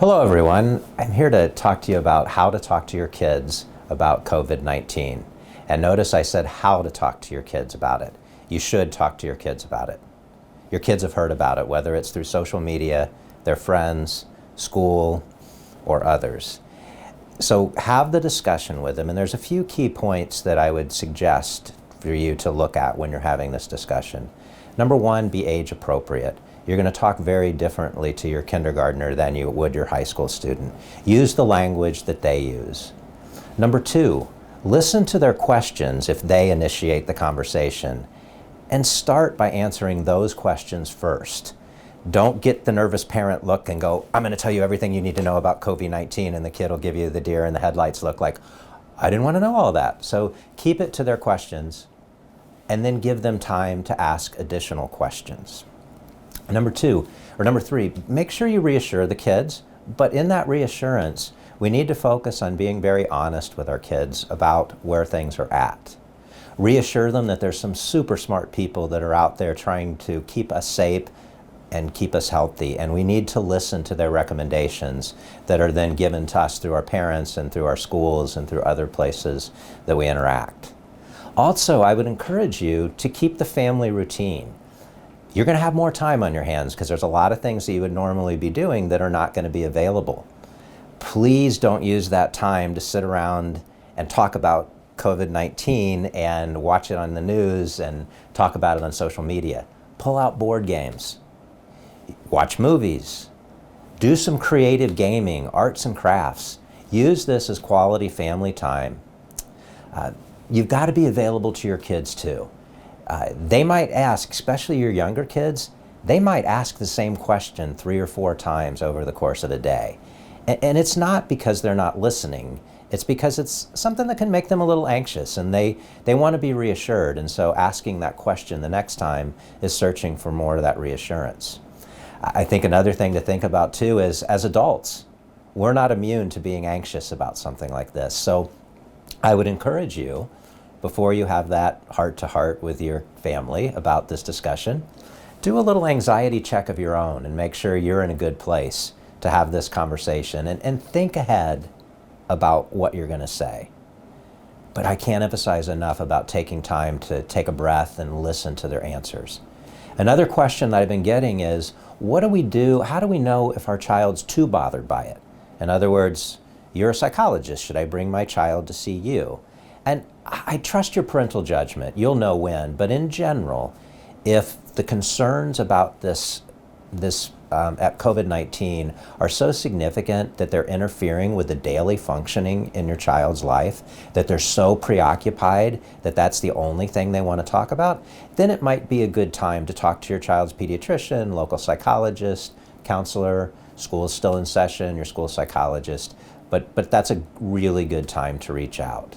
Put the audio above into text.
Hello everyone, I'm here to talk to you about how to talk to your kids about COVID-19. And notice I said how to talk to your kids about it. You should talk to your kids about it. Your kids have heard about it, whether it's through social media, their friends, school, or others. So have the discussion with them, and there's a few key points that I would suggest for you to look at when you're having this discussion. Number one, be age appropriate. You're going to talk very differently to your kindergartner than you would your high school student. Use the language that they use. Number two, listen to their questions if they initiate the conversation, and start by answering those questions first. Don't get the nervous parent look and go, I'm going to tell you everything you need to know about COVID-19, and the kid will give you the deer in the headlights look like, I didn't want to know all that. So keep it to their questions and then give them time to ask additional questions. Number three, make sure you reassure the kids, but in that reassurance, we need to focus on being very honest with our kids about where things are at. Reassure them that there's some super smart people that are out there trying to keep us safe and keep us healthy, and we need to listen to their recommendations that are then given to us through our parents and through our schools and through other places that we interact. Also, I would encourage you to keep the family routine. You're going to have more time on your hands because there's a lot of things that you would normally be doing that are not going to be available. Please don't use that time to sit around and talk about COVID-19 and watch it on the news and talk about it on social media. Pull out board games. Watch movies. Do some creative gaming, arts and crafts. Use this as quality family time. You've got to be available to your kids too. They might ask, especially your younger kids, they might ask the same question 3 or 4 times over the course of a day. And it's not because they're not listening. It's because it's something that can make them a little anxious, and they want to be reassured. And so asking that question the next time is searching for more of that reassurance. I think another thing to think about too is, as adults, we're not immune to being anxious about something like this. So I would encourage you, before you have that heart-to-heart with your family about this discussion, do a little anxiety check of your own and make sure you're in a good place to have this conversation, and think ahead about what you're going to say. But I can't emphasize enough about taking time to take a breath and listen to their answers. Another question that I've been getting is, what do we do? How do we know if our child's too bothered by it? In other words, you're a psychologist. Should I bring my child to see you? And I trust your parental judgment. You'll know when. But in general, if the concerns about this at COVID-19 are so significant that they're interfering with the daily functioning in your child's life, that they're so preoccupied that that's the only thing they want to talk about, then it might be a good time to talk to your child's pediatrician, local psychologist, counselor. School is still in session, your school psychologist, but that's a really good time to reach out.